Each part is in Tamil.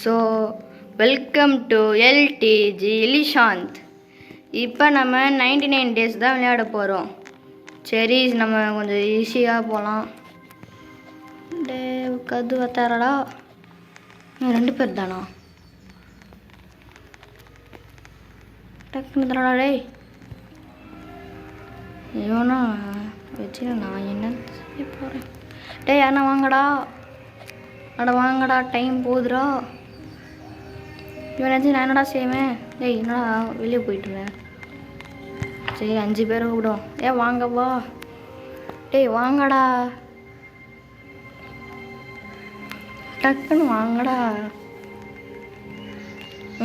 So welcome to LDG Lishanth. இப்போ நம்ம 99 டேஸ் தான் விளையாட போகிறோம். சரி, நம்ம கொஞ்சம் ஈஸியாக போகலாம். டே கது வத்தாரடா, 2 பேர் தானா? டக்குன்னு தரடா டே. இவனா வச்சு நான் என்ன செய்ய போகிறேன்? டே யாருன்னா வாங்கடா, அட வாங்கடா, டைம் போகுதுடா. இவனாச்சும் நான் என்னடா செய்வேன்? டேய் என்னடா வெளியே போயிட்டுருவேன். சரி 5 பேரை விடும். வாங்கப்பா. டேய் வாங்கடா, டக்குன்னு வாங்கடா.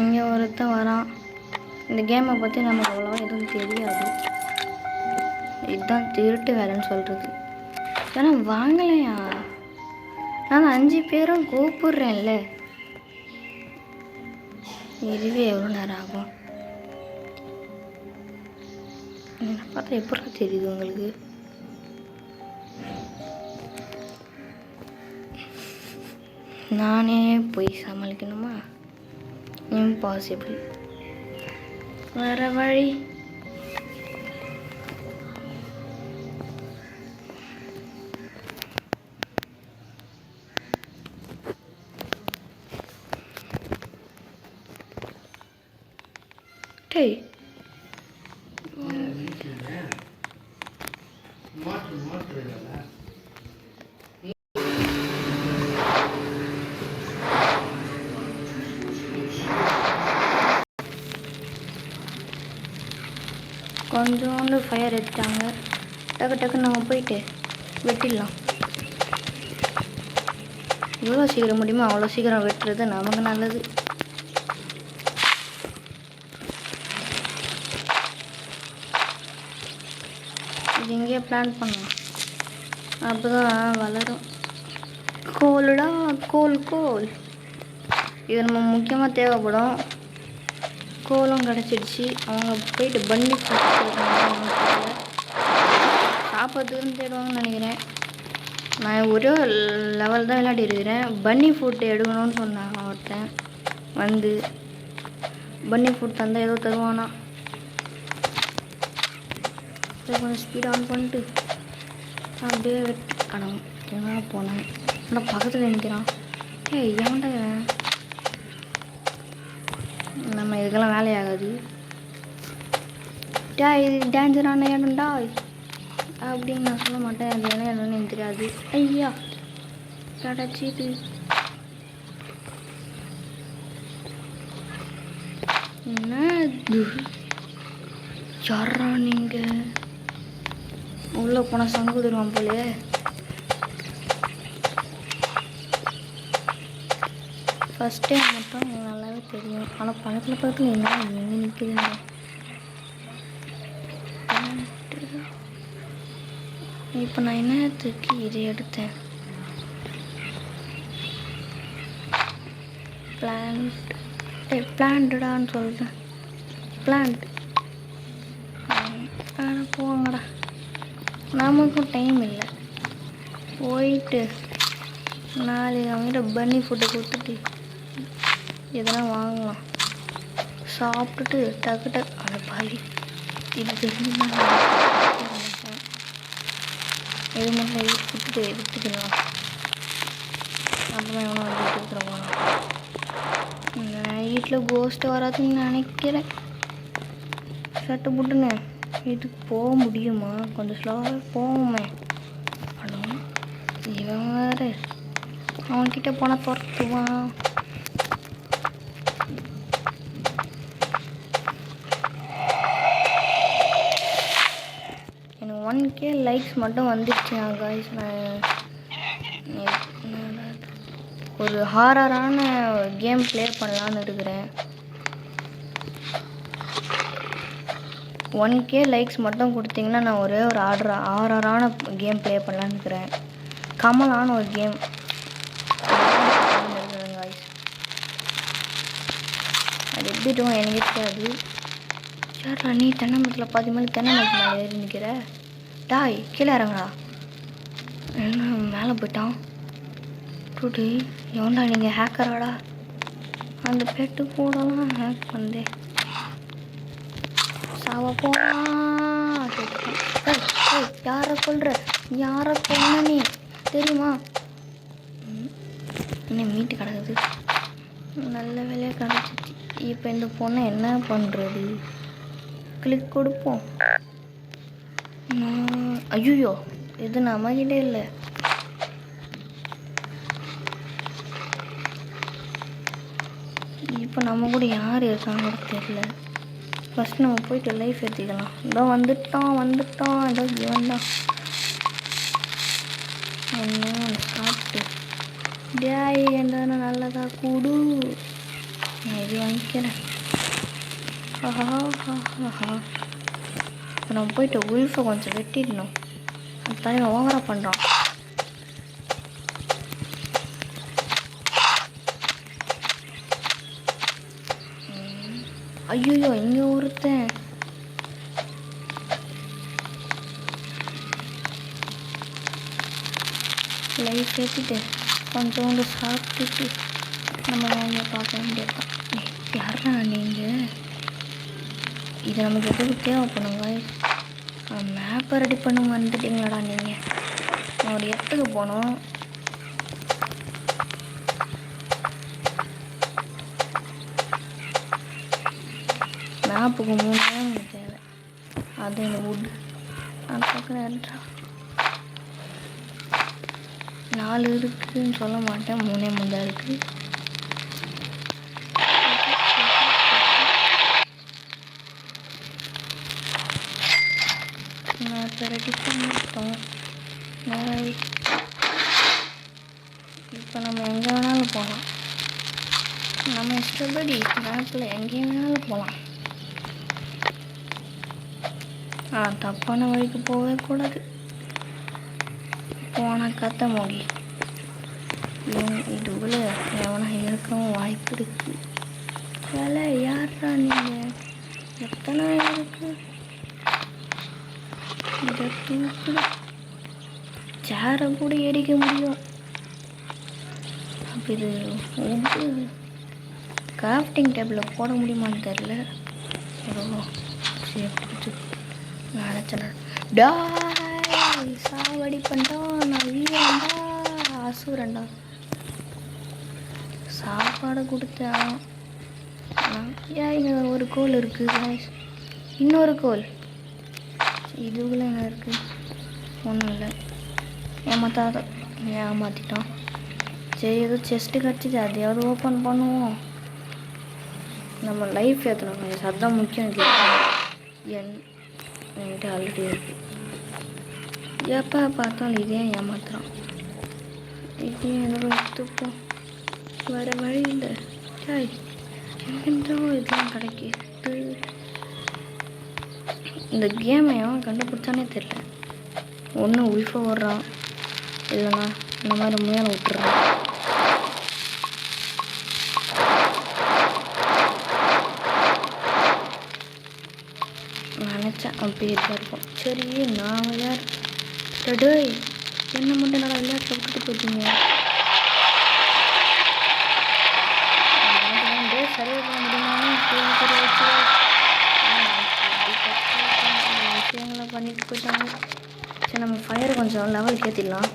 இங்கே ஒருத்தன் வரான். இந்த கேமை பற்றி நமக்கு அவ்வளோவா எதுவும் தெரியாது. இதுதான் திருட்டு வேலைன்னு சொல்கிறது. ஏன்னா வாங்கலையா? நான் 5 பேரும் கூப்பிட்றேன்ல. இதுவே எவ்வளோ நேரம் ஆகும்? என்ன பார்த்தா எப்படி தெரியுது உங்களுக்கு? நானே போய் சமாளிக்கணுமா? இம்பாசிபிள். வேற வழி. டேய் கொஞ்சோண்டு ஃபயர் எடுத்துட்டாங்க. டக்குன்னு நம்ம போயிட்டு வெட்டிடலாம். எவ்வளோ சீக்கிரம் முடியுமோ அவ்வளோ சீக்கிரம் வெட்டுறது நமக்கு நல்லது. இது இங்கேயே பிளான் பண்ணலாம், அப்போ தான் வளரும். கோலுடா, கோல். இது நம்ம முக்கியமாக தேவைப்படும். கோலும் கிடச்சிடுச்சு. அவங்க போயிட்டு பன்னி சாப்பிட்றதுன்னு தேடுவாங்கன்னு நினைக்கிறேன். நான் ஒரே லெவல் தான் விளையாடி இருக்கிறேன். பன்னி ஃபுட் எடுக்கணும்னு சொன்னாங்க. ஒருத்தன் வந்து பன்னி ஃபுட் தந்தால் ஏதோ தருவானா. கொஞ்சம் ஸ்பீட் ஆன் பண்ணிட்டு அப்படியே வெட்டணும். எங்கே போனேன்? ஆனால் பக்கத்தில் நிற்கிறான். ஏன்டா நம்ம இதுக்கெல்லாம் வேலையாகாது. இது டேஞ்சரான இடம்டா அப்படின்னு நான் சொல்ல மாட்டேன். அது என்ன இடம்னு எனக்கு தெரியாது. ஐயா கிடச்சிது. என்ன யாரா நீங்கள்? உள்ளே போனால் சங்கு தருவான் போலே. ஃபஸ்ட் டைம் மட்டும் எனக்கு நல்லாவே தெரியும். ஆனால் பக்கத்தில் என்ன எங்கே நிற்குதுங்க? இப்போ நான் என்னத்துக்கு இதை எடுத்தேன்? பிளான்டான்னு சொல்கிறேன். பிளான்ட் போங்கடா. நமக்கும் டைம் இல்லை. போயிட்டு 4 அவங்ககிட்ட பன்னி ஃபுட்டை கொடுத்துட்டு எதனா வாங்கலாம். சாப்பிட்டுட்டு டக்கு அதை பாதி இது தெரிஞ்சுன்னா இது மட்டும் கொடுத்துட்டு எடுத்துக்கலாம். அப்புறமா எவனோ வந்து எடுத்துக்கிறோம். நைட்டில் கோஸ்ட்டு வராதுன்னு நினைக்கிறேன். சட்டை போட்டுன்னு இதுக்கு போக முடியுமா? கொஞ்சம் ஸ்லோவாக போவோமே. ஹலோ, இவன் வேறு அவன்கிட்ட போனால் துரத்துவான். எனக்கு 1K லைக்ஸ் மட்டும் வந்துடுச்சு காய்ஸ். நான் ஒரு ஹாரரான கேம் ப்ளே பண்ணலான்னு இருக்கிறேன். 1K லைக்ஸ் மட்டும் கொடுத்தீங்கன்னா நான் ஒரே ஒரு ஹாரரான கேம் ப்ளே பண்ணலான்னு இருக்கிறேன். கமலான ஒரு கேம் காய்ஸ். அது எப்படி இருக்கும் எனக்கு தெரியாது. யாரா நீ தென்னை மரத்தில் பாதி மேலே தென்னை மரத்து மேலே ஏறி நிற்கிற? டாய் கீழே இறங்கடா. என்ன மேலே போயிட்டான்? டூடி எவன்டா நீங்கள்? ஹேக்கராடா? அந்த பெட்டு கூடலாம் ஹேக் பண்ணே சாவ போலாம். யாரை கொல்ற? யாரை கொல்ல நீ தெரியுமா? இன்னும் மீட்டு கிடக்குது. நல்ல வேலையாக கிடச்சிச்சு. இப்போ இந்த பொண்ணை என்ன பண்ணுறது? கிளிக் கொடுப்போம். ஐயோ இது நம்மகிட்டே இல்லை. இப்போ நம்ம கூட யார் இருக்காங்க தெரியல. ஃபஸ்ட் நம்ம போயிட்டு லைஃப் ஏற்றிக்கலாம். இதோ வந்துட்டோம் ஏதோ இவன் தான் ஒன்று சாப்பிட்டு டேய் என்ன நல்லதா கூடு. நான் இது வாங்கிக்கிறேன். இப்போ நம்ம போயிட்டு உல்ஃபை கொஞ்சம் வெட்டிடணும். அந்த தலைவன் ஓவராக பண்ணுறான். ஐயோ இங்கே ஒருத்தன் லைஃப் ஏற்றிட்டு கொஞ்சோண்டு சாப்பிட்டுட்டு நம்ம வேலையை பார்க்க வேண்டியதுதான். யாரா நீங்கள்? இது நமக்கு எதுக்கு தேவைப்படுங்க? மேப்பை ரெடி பண்ண வந்துட்டீங்களாடா நீங்கள்? நான் ஒரு இடத்துக்கு போனோம். மேப்புக்கு 3 நேரம் தேவை. அது இந்த வுட் அந்த பக்கம் ஏற்றா 4 இருக்குதுன்னு சொல்ல மாட்டேன். 3 தான் இருக்குது. மேப்பை ரெடி பண்ணிட்டோம். இப்போ நம்ம எங்கே வேணாலும் போகலாம். நம்ம இஷ்டப்படி மேப்பில் எங்கேயும் வேணாலும் போகலாம். தப்பான வழிக்கு போகவே கூடாது. போனால் கத்த மூடி இதுக்குள்ள எவனா இருக்கவும் வாய்ப்பு இருக்கு. வேலை யாரா நீங்கள்? எத்தனை இருக்கு? இதை தூக்கு. சேரை கூட எரிக்க முடியும். அப்போ இது கிராஃப்டிங் டேபிளில் போட முடியுமான்னு தெரில. நினச்சேன் சாவடி பண்ணிட்டா. நான் வீரண்டா அசுரண்டா. சாப்பாடு கொடுத்தேன். ஏன் இங்கே ஒரு கோல் இருக்குது. இன்னொரு கோல் இதுக்குள்ள என்ன இருக்குது? ஒன்றும் இல்லை. ஏமாற்றிட்டோம். சரி ஏதோ செஸ்ட்டு கிடச்சிது. அதையாவது ஓப்பன் பண்ணுவோம். நம்ம லைஃப் ஏற்றணும். அதுதான் முக்கியம். என்கிட்ட ஆல்ரெடி இருக்குது. எப்போ பார்த்தாலும் இதே ஏமாத்துறான். இதே எதோ எடுத்துப்போம். வேறு வழி இல்லை. எங்கேருந்தோ இதெல்லாம் கிடைக்கிது. இந்த கேமை எவன் கண்டுபிடிச்சானே தெரியல. ஒன்று உல்ஃபை ஓடுறான், இல்லைன்னா இந்த மாதிரி மேலே விட்டுறான். நினச்சேன் அப்படியே தான் இருக்கும். சரி நான் விளையாடு என்ன மட்டும் நல்லா விளையாட்டில் விட்டுட்டு போயிட்டீங்க. சரியாக பண்ண முடியுமான்னு விஷயங்களை பண்ணிட்டு போயிட்டாங்க. சரி நம்ம ஃபயரை கொஞ்சம் லெவல் ஏற்றிடலாம்.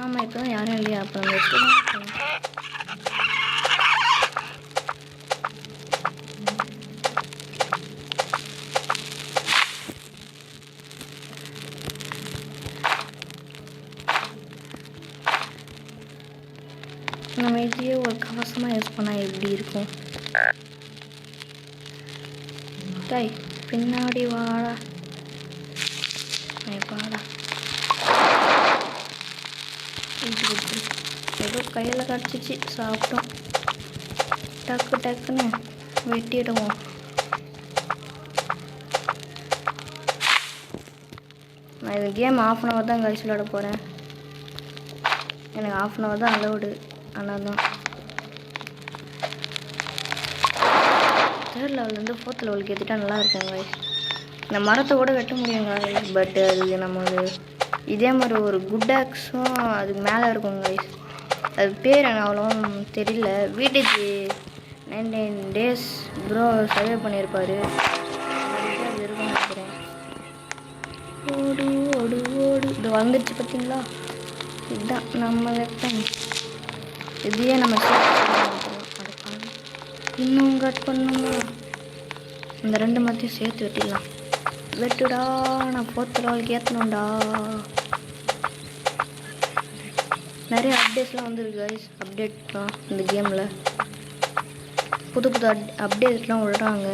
ஆமாம் இப்போ தான் யாரும் இல்லையா? அப்புறம் நம்ம இதையே ஒரு கவசமாக யூஸ் பண்ணால் எப்படி இருக்கும்? தாய் பின்னாடி வாடா. வாடா ஏதோ கையில் கிடச்சிச்சு. சாப்பிட்டோம். டக்குன்னு வெட்டிடுவோம். நான் இது கேம் ½ தான் கழிச்சு விளையாட போகிறேன். எனக்கு ½ தான் அலவுடு. ஆனால் தான் தேர்ட் லெவல்லேருந்து ஃபோர்த் லெவலுக்கு ஏற்றிட்டா நல்லா இருக்கும் கைஸ். இந்த மரத்தை கூட வெட்ட முடியும் கைஸ். பட் அது நம்ம இதே மாதிரி ஒரு குட் ஆக்ஸும் அதுக்கு மேலே இருக்கும் கைஸ். அது பேர் என்ன அவ்வளோ தெரியல. வீட்டுக்கு 99 days ப்ரோ சர்வே பண்ணியிருப்பார். அது இருக்கும் நினைக்கிறேன். ஓடு ஓடு ஓடு இது வந்துடுச்சு பார்த்தீங்களா? இதுதான் நம்ம வெப்பன். இதையே நம்ம இன்னும் கட் பண்ணுமா? இந்த 2 மரத்தையும் சேர்த்து வெட்டிடலாம். வெட்டுடா, நான் 4th லெவலுக்கு ஏற்றணும்டா. நிறைய அப்டேட்ஸ்லாம் வந்துருக்கு கைஸ். அப்டேட்லாம் இந்த கேமில் புது புது அப்டேட்லாம் விடுறாங்க.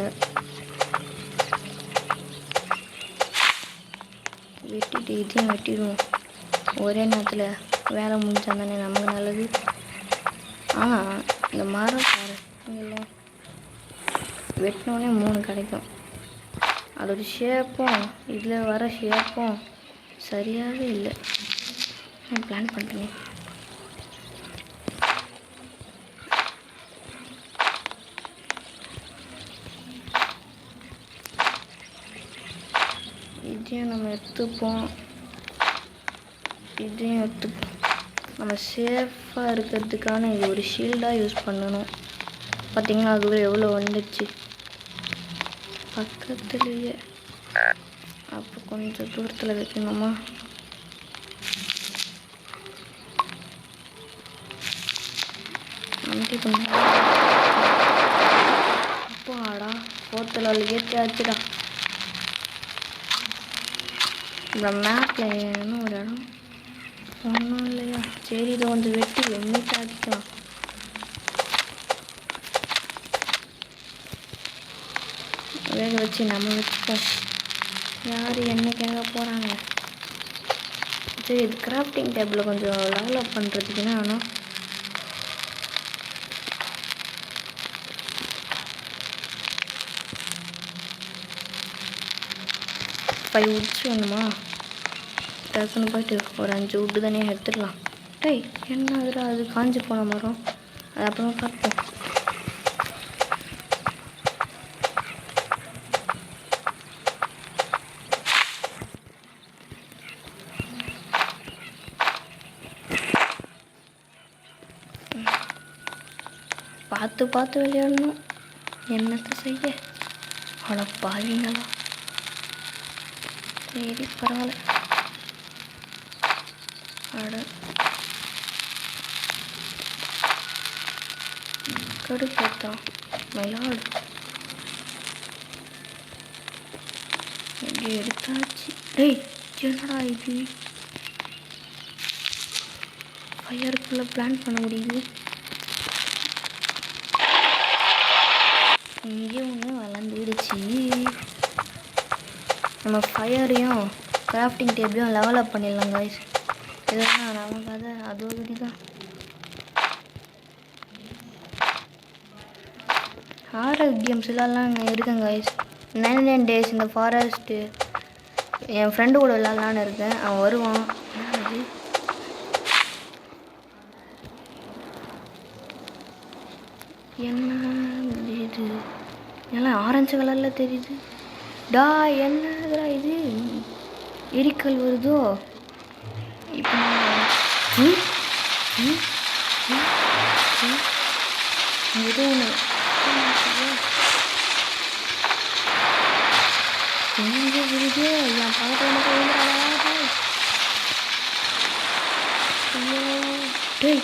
வெட்டிட்டு இதையும் வெட்டிடுவோம் ஒரே நேரத்தில். வேலை முடிஞ்சா தானே நமக்கு நல்லது. இந்த மரம் பாரு இல்லை, வெட்டினோடனே 3 கிடைக்கும். அதோட ஷேப்பும் இதில் வர ஷேப்பும் சரியாகவே இல்லை. நான் பிளான் பண்ணுறேன். இதையும் நம்ம எடுத்துப்போம், இதையும் எடுத்துப்போம். நம்ம சேஃபாக இருக்கிறதுக்கான இது ஒரு ஷீல்டாக யூஸ் பண்ணணும். பார்த்திங்கன்னா அதுவே எவ்வளோ வந்துடுச்சு பக்கத்துலேயே. அப்போ கொஞ்சம் தூரத்தில் வைக்கணுமா? அப்போ ஆடா 4th லெவலுக்கு ஏற்றியாச்சுடா. இந்த மேப்பில் இன்னும் ஒரு இடம் ஒன்றும் இல்லையா? சரி, இதை வந்து வெட்டி எண்ணிட்டு ஆக்கிக்கலாம். வேக வச்சு நம்ம வச்சுப்போம். யார் என்ன கேட்க போகிறாங்க? சரி, இது கிராஃப்டிங் டேபிளில் கொஞ்சம் டெவலப் பண்ணுறதுக்கு என்ன வேணும்? ஃபைவ் உட்ஸ் வேணுமா? டக்குன்னு போய்ட்டு ஒரு 5 உட்டு தானே எடுத்துடலாம். டேய், என்ன ஆகுறா? அது காஞ்சி போன மரம். அது அப்புறமா பார்ப்போம். பார்த்து பார்த்து விளையாடணும். என்னத்தை செய்ய? அவ்வளோ பாவீங்களா? சரி, பரவாயில்ல. அட கடுப்பேத்தான் மயிலாடு. எப்படி எடுத்தாச்சு? டேய், என்னடா இது? ஃபயருக்குள்ளே பிளான் பண்ண முடியுது. இங்கே ஒன்று வளர்ந்துடுச்சு. நம்ம ஃபயரையும் கிராஃப்டிங் டேபிளையும் லெவலப் பண்ணிடலாம் கைஸ். இதெல்லாம் நமக்கு அது ஒரு தான். ஹாரர் கேம்ஸ் எல்லாம் இருக்குங்க கைஸ். 99 days இந்த ஃபாரஸ்ட்டு என் ஃப்ரெண்டு கூட விளாட்லான்னு இருக்கேன். அவன் வருவான். என்ன இது? எல்லாம் ஆரஞ்சு கலரில் தெரியுது. டா, என்னதுடா இது? எரிக்கல் வருதோ இப்போ? ஏதோ ஒன்று எங்கே விழுது? என் பக்கத்தில் எனக்கு விழுந்துடாதா? ஐயோ டேய்,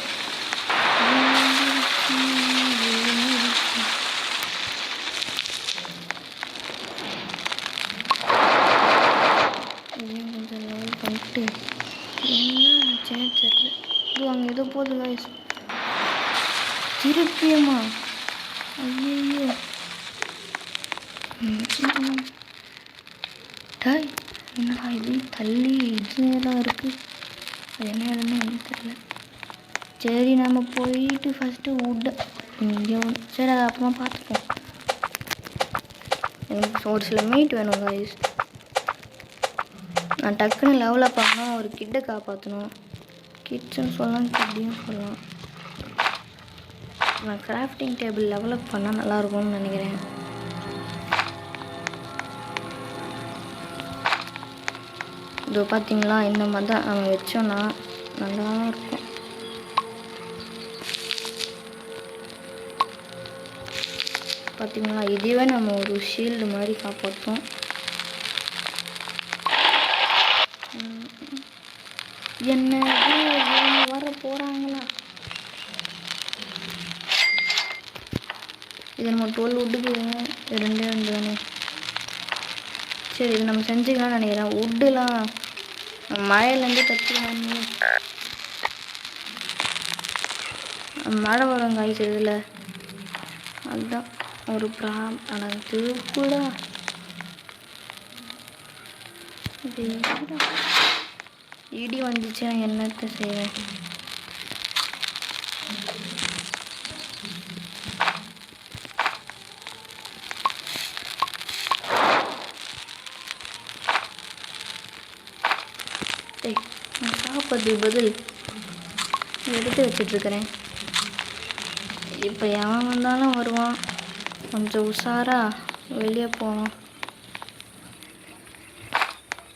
கொஞ்சம் லெவல் பண்ணிட்டு என்ன ஆச்சுன்னு தெரியல. இது அங்கே ஏதோ போகுது கைஸ். திருப்பியம்மா? ஐயோ டாய், என்னடா இது? தள்ளி இதுலாம் இருக்குது. அது என்ன இடம்னு எனக்கு தெரியல. சரி, நம்ம போயிட்டு ஃபஸ்ட்டு உட்டை இங்கே சரி, அதை அப்புறமா பார்த்துப்போம். எனக்கு ஒரு சில மீட் வேணும் கைஸ். நான் டக்குன்னு லெவலப் பண்ணணும். ஒரு கிட்டை காப்பாற்றணும். கிட்ஸ்ன்னு சொல்லலாம், கிட்டையும் சொல்லலாம். நான் கிராஃப்டிங் டேபிள் டெவலப் பண்ணால் நல்லாயிருக்கும்னு நினைக்கிறேன். இதோ பார்த்தீங்களா, இந்த மாதிரி தான் நம்ம வச்சோன்னா நல்லா இருக்கும். பார்த்தீங்களா, இதுவே நம்ம ஒரு ஷீல்டு மாதிரி காப்பாற்றும். என்ன வர போகிறாங்களா? இது நம்ம 12 வுட்டுக்கு 2 தானே. சரி, இது நம்ம செஞ்சுக்கலாம்னு நினைக்கிறேன். வுட்டுலாம் மழையிலேருந்து தச்சுக்கலான்னு. மழை வரும் காய்ச்சி இதில், அதுதான் ஒரு ஆனால் திருப்பூடா இடி வந்துச்சு. நான் என்னத்தை செய்வேன்? நான் சாப்பிட்றதுக்கு பதில் எடுத்து வச்சிட்ருக்கிறேன். இப்போ எவன் வந்தாலும் வருவான். கொஞ்சம் உஷாராக வெளியே போகணும்.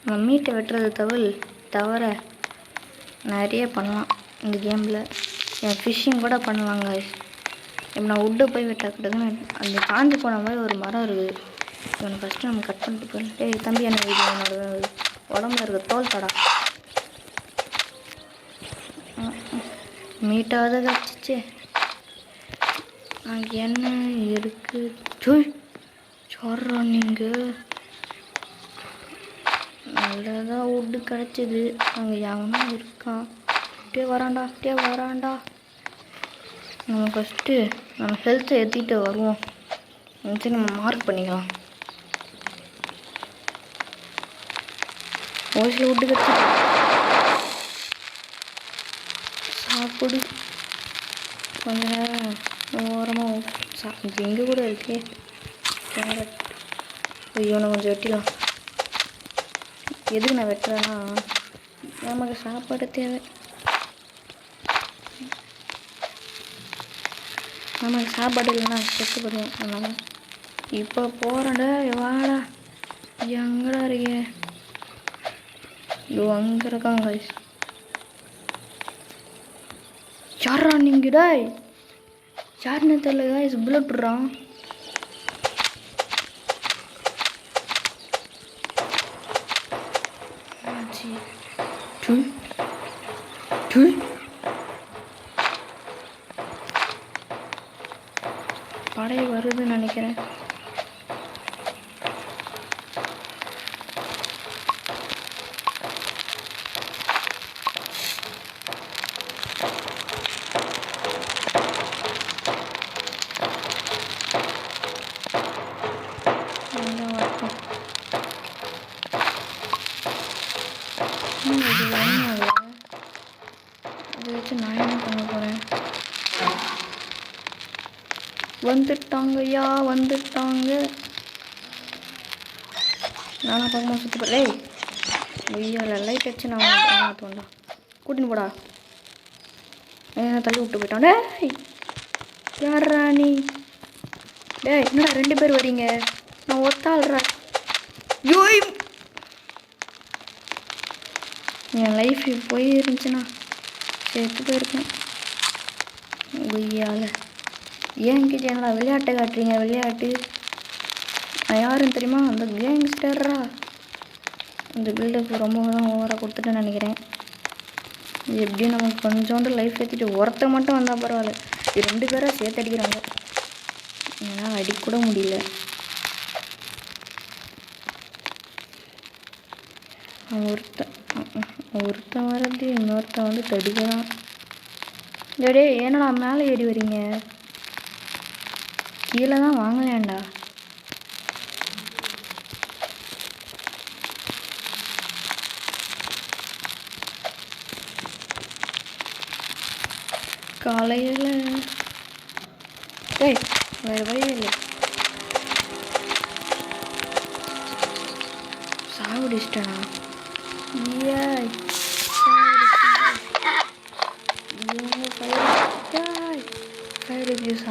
நம்ம மீட்டை வெட்டுறது தவிர நிறைய பண்ணலாம் இந்த கேமில். என் ஃபிஷ்ஷிங் கூட பண்ணுவாங்க. இப்போ நான் வுட்டை போய் வெட்டக்கூடாதுன்னு அந்த காஞ்சி போன மாதிரி ஒரு மரம் இருக்குது. இவனை ஃபஸ்ட்டு நம்ம கட் பண்ணிட்டு போயிடலாம். டேய் தம்பி, என்ன இது என்னோட உடம்புல இருக்க தோல் தடா. மீட்டாவது கடிச்சிச்சு. அங்கே என்ன இருக்குது? சொல்கிறோம் நீங்கள் நல்லதாக வுட்டு கிடச்சிது. அங்கே எவனா இருக்கான்? டே வராண்டா. நம்ம ஃபஸ்ட்டு நம்ம ஹெல்த்தை ஏற்றிட்டு வருவோம். சரி, நம்ம மார்க் பண்ணிக்கலாம். வாய்ஸில் வுட்டு கிடச்சி சாப்பிடு. கொஞ்ச நேரம் ஓரமாக இது எங்கே கூட இருக்கே கேரட். இவனை கொஞ்சம் வெட்டிடலாம். எதுக்கு நான் வெட்டுறேன்னா, நமக்கு சாப்பாடு தேவை. நமக்கு சாப்பாடு இல்லைன்னா செத்து போடுவோம். அதனால இப்போ போகிறேன்டா. வாடா, எங்கடா இருக்கே? இது அங்கே இருக்காங்க. யாரா நீங்கடா? யாருன்னு தெரியல காய்ஸ். புல்லட் விட்றான். படை வருதுன்னு நினைக்கிறேன். இதை வச்சு நான் என்ன பண்ண போகிறேன்? வந்துட்டாங்கய்யா, வந்துட்டாங்க. நானா பக்கமாக சுற்றி போடலே. வெய்யால லைட் வச்சு நான் மாற்றுவேன்டா. கூட்டின்னு போடா. என்ன தள்ளி விட்டு போயிட்டான். டேய் யாரா நீ? டேய் என்னடா 2 பேர் வரீங்க? நான் ஒத்தாள்றா. யோய், என் லைஃப் போய் இருந்துச்சுன்னா சேர்த்து போயிருக்கேன். கொய்யால ஏன்கிட்ட என்னடா விளையாட்டை காட்டுறீங்க? விளையாட்டு நான் யாருன்னு தெரியுமா? அந்த கேங்ஸ்டர்ரா. இந்த பில்டப் ரொம்ப தான் ஓவராக கொடுத்துட்டேன்னு நினைக்கிறேன். இது எப்படியும் நமக்கு கொஞ்சோண்டு லைஃப் ஏற்றிட்டு ஒருத்த மட்டும் வந்தால் பரவாயில்ல. இது 2 பேராக சேர்த்து அடிக்கிறாங்க. என்னால் அடிக்கூட முடியல. ஒருத்தன் வரது இன்னொருத்தன் வந்து தடிக்கிறான். டே ஏன்னா மேலே ஏறி வரீங்க? கீழே தான் வாங்கலேண்டா. காலையில் டேய் வேறு வழி இல்லை. சாவடிச்சிட்டேனா? ஏய் ஃபயர் அப்யூஸ்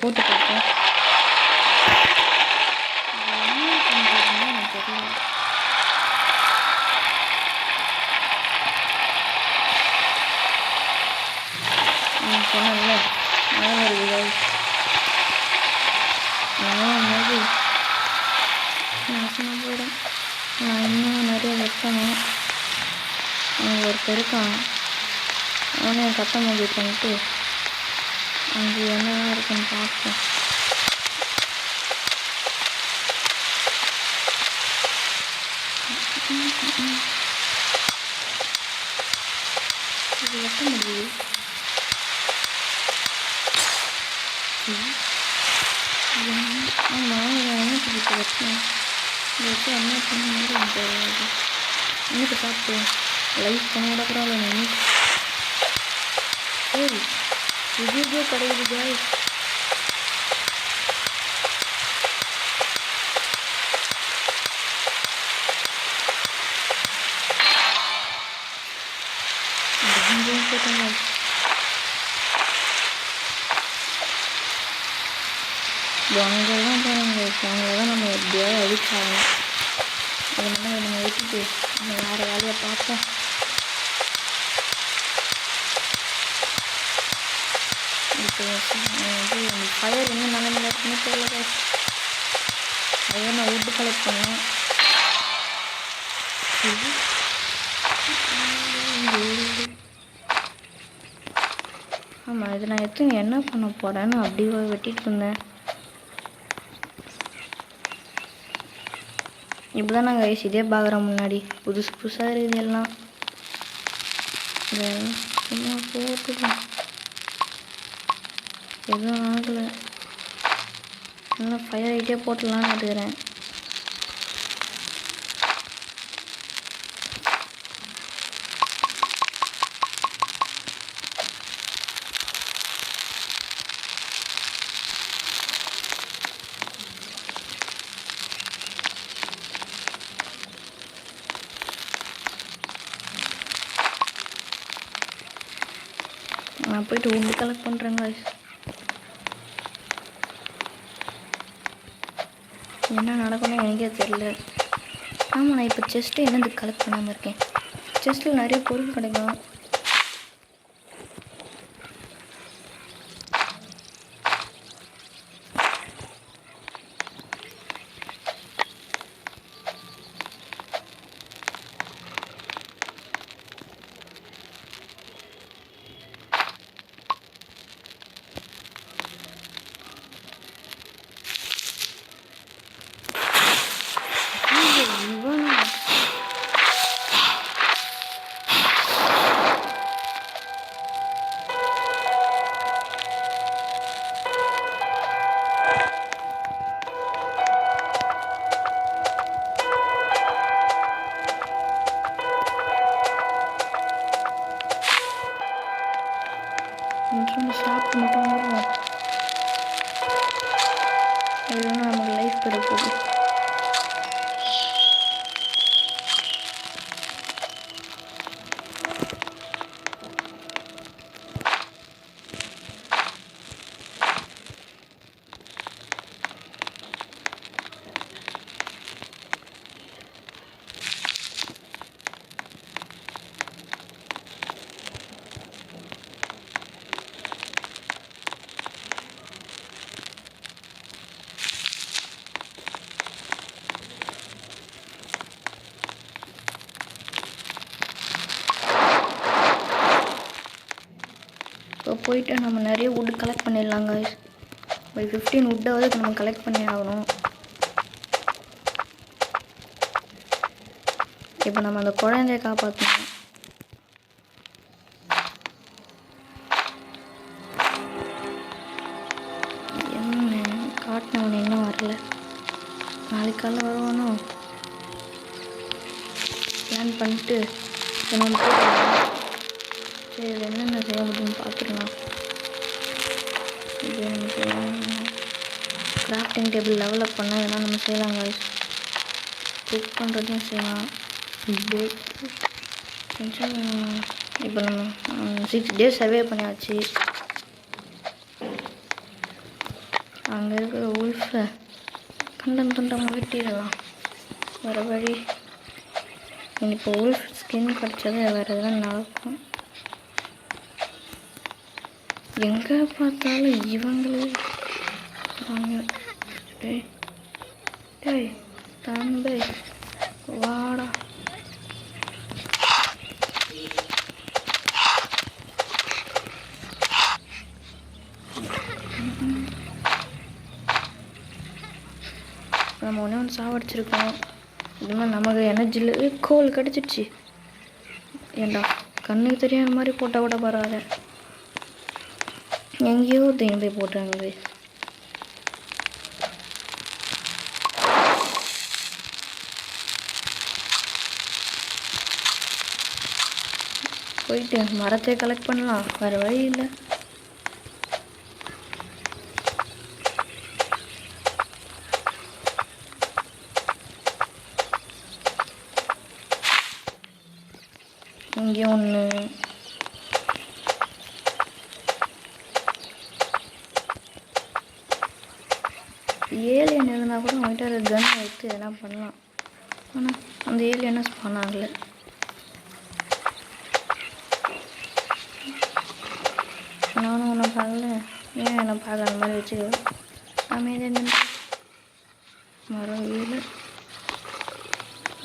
போட்டு பார்ப்போம். என்ன பண்ணுறதுன்னு எனக்கு தெரியல. சொன்னல மழை வருது. மழை வரும்போது நாசமாக போயிடும். நான் இன்னும் நிறைய வைக்கணும். அங்கே ஒருத்தர் இருக்கான், அவனே கட்ட மூடி பண்ணிட்டு அங்கே என்னெல்லாம் இருக்குன்னு பார்ப்போம். இது வைக்க முடியுது. ஆமாம், என்ன பிடிச்சி வச்சேன். இதை வச்சு என்ன பண்ண தெரியாது. இன்னைக்கு சாப்பிட்டேன் லைஃப் பண்ண விட பரவாயில்ல. நான் சரி இது கிடையாது காய். போட்டாங்க. அங்கெல்லாம் போனாங்க. அவங்கள தான் நம்ம எப்படியாவது அழிச்சாகணும். அதனால நம்ம விட்டுட்டு நம்ம வேறு வேலையை பார்ப்போம். இப்போ வந்து ஃபயர் என்ன நிலைமையில இருக்குன்னு தெரியல. அதே நான் வுட்டு கலெக்ட் பண்ணேன். ஆமாம், இது நான் எடுத்து என்ன பண்ண போகிறேன்னு அப்படியே வெட்டிட்டு இருந்தேன். இப்போ தான் நாங்கள் இதே பார்க்குறோம். முன்னாடி புதுசு புதுசாக இருக்குது எல்லாம். சும்மா போட்டுக்கலாம், எதுவும் ஆகலை. நல்லா ஃபயர் ஐட்டே போட்டுடலான்னு எடுக்கிறேன். நான் போய்ட்டு உண்டு கலெக்ட் பண்ணுறேங்க. என்ன நடக்கணும் எனக்கே தெரியல. ஆமாம், நான் இப்போ செஸ்ட்டு என்னது கலெக்ட் பண்ணாமல் இருக்கேன். செஸ்ட்டில் நிறைய பொருள் கிடைக்கும். சாப்பிட்டு மட்டும் வருவோம். இல்லைன்னா நமக்கு லைஃப் கிடைக்குது. இப்போ போயிட்டு நம்ம நிறைய வுட் கலெக்ட் பண்ணிடலாங்க. ஒரு 15 வுட்டாவது நம்ம கலெக்ட் பண்ணி ஆகணும். இப்போ நம்ம அந்த குழந்தைய காப்பாற்றணும். என்ன காட்டினவன் இன்னும் வரல. நாளைக்கு காலையில் வருவானோ? பிளான் பண்ணிட்டு நம்ம போயிடலாம். சரி, இது என்னென்ன செய்ய முடியும்னு பார்த்துக்கலாம். இது நமக்கு கிராஃப்டிங் டேபிள் டெவலப் பண்ணால் இதெல்லாம் நம்ம செய்யலாங்க. குக் பண்ணுறதையும் செய்யலாம். கொஞ்சம் இப்போ நம்ம 6 days சர்வே பண்ணியாச்சு. அங்கே இருக்கிற உல்ஃபை கண்டம் துண்டமாக வெட்டிடலாம். வேறு வழி. இப்போ உல்ஃப் ஸ்கின் கிடச்சது வேறு எதுவும் நடக்கும். எங்கே பார்த்தாலும் இவங்களே வாங்க. டேய் தம்பி வாடா. நம்ம ஒன்று சாவடிச்சிருக்கோம். இதுமாதிரி நமக்கு எனர்ஜியில் கோல் கிடச்சிடுச்சு. ஏண்டா கண்ணுக்கு தெரியாத மாதிரி போட்டால் கூட பரவாயில்ல. எங்கேயோ தேம்பி போட்டாங்க. போயிட்டு மரத்தை கலெக்ட் பண்ணலாம். வேறு வழி இல்லை. இங்கே ஒன்று ஏலியன் இருந்தால் கூட அவங்ககிட்ட ஒரு கன் எடுத்து எதனா பண்ணலாம். ஆனால் அந்த ஏலியனை ஸ்பான் ஆகலை. நானும் ஒன்றை பார்க்கல. ஏன் என்னை பார்க்காத மாதிரி வச்சுக்குவேன். அமைதியாக மரம் வீடு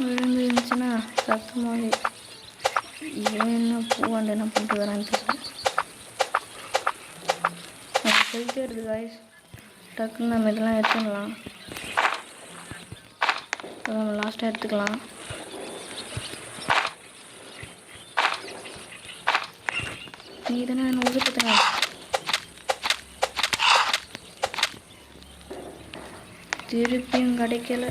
விழுந்து இருந்துச்சுன்னா சத்தமாக இவன் என்ன பூவாண்டு என்ன பண்ணிட்டு வரான்னு தெரியல. எனக்கு ஹெல்த்தியாக இருக்குது காய்ஸ். டக்குன்னு நம்ம இதெல்லாம் எடுத்துடலாம். நம்ம லாஸ்ட்டாக எடுத்துக்கலாம். நீ தானே என்ன உதவிட்டுங்க. திருப்பியும் கிடைக்கல.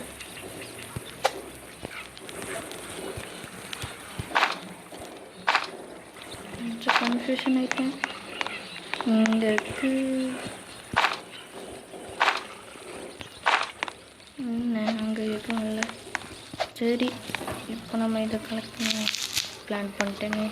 கன்ஃபியூஷன் ஆகிட்டேன். இங்கே இருக்கு அங்கே எதுவும் இல்லை. சரி இப்போ நம்ம இதை கலெக்ட் பண்ண பிளான் பண்ணிட்டேங்க.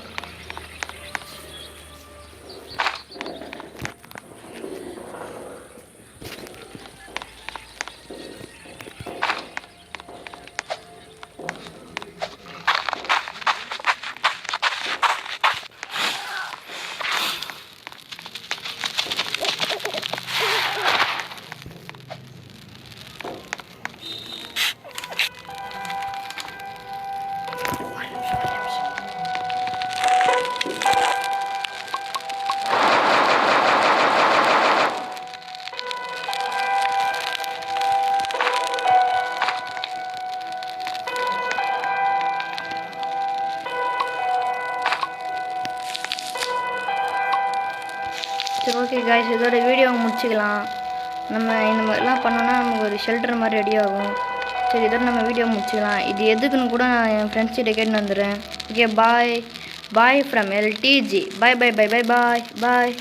சரி ஓகே காய்ஸ், இதோட வீடியோவை முடிச்சுக்கலாம். நம்ம இந்த மாதிரிலாம் பண்ணோன்னா நமக்கு ஒரு ஷெல்டர் மாதிரி ரெடி ஆகும். சரி இதோட நம்ம வீடியோ முடிச்சுக்கலாம். இது எதுக்குன்னு கூட நான் என் ஃப்ரெண்ட்ஸ் கிட்ட கேட்டு வந்துடுறேன். Okay bye bye from LTG. Bye bye bye bye bye bye.